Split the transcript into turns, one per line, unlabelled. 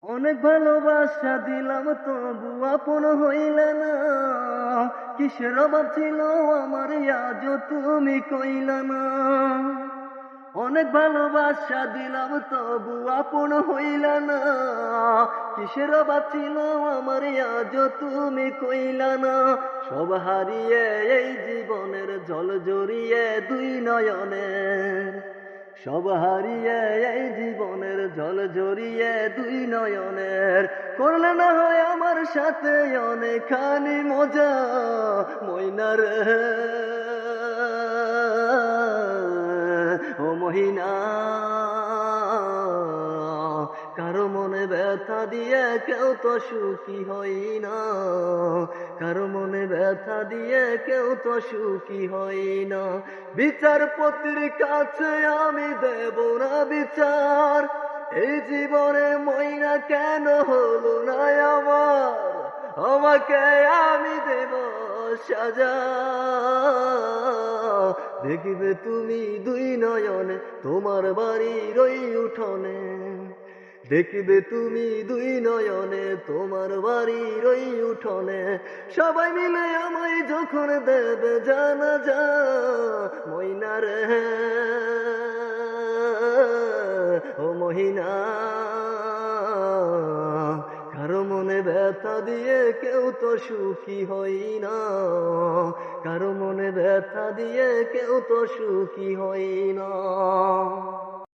অনেক ভালোবাসা দিলাম তবু আপন হইলে না। কিসের অভাব ছিল আমার আজও তুমি কইলা না। অনেক ভালোবাসা দিলাম তবু আপন হইলা না। কিসের অভাব ছিল আমার আজও তুমি কইলা না। সব হারিয়ে এই জীবনের জল জড়িয়ে দুই নয়নের, সব হারিয়ে এই জীবনের জল জড়িয়ে দুই নয়নের। করলে না হয় আমার সাথে অনেকখানি মজা ময়না রে, ও মহিনা। কারো মনে ব্যথা দিয়ে কেউ তো সুখী হই না, কারো মনে ব্যথা দিয়ে কেউ তো সুখী হই না। বিচারপতির কাছে আমি দেব না বিচার, এই জীবনে ময়না কেন হলো না আমার, আমাকে আমি দেব সাজা। দেখবে তুমি দুই নয়নে তোমার বাড়ির ওই উঠোনে, দেখবে তুমি দুই নয়নে তোমার বাড়ির ওই উঠোনে। সবাই মিলে আমায় যখন দেবে জানাজা ময়না রে, ও মহিনা। কারো মনে ব্যথা দিয়ে কেউ তো সুখী হই না, কারো মনে ব্যথা দিয়ে কেউ তো সুখী হই না।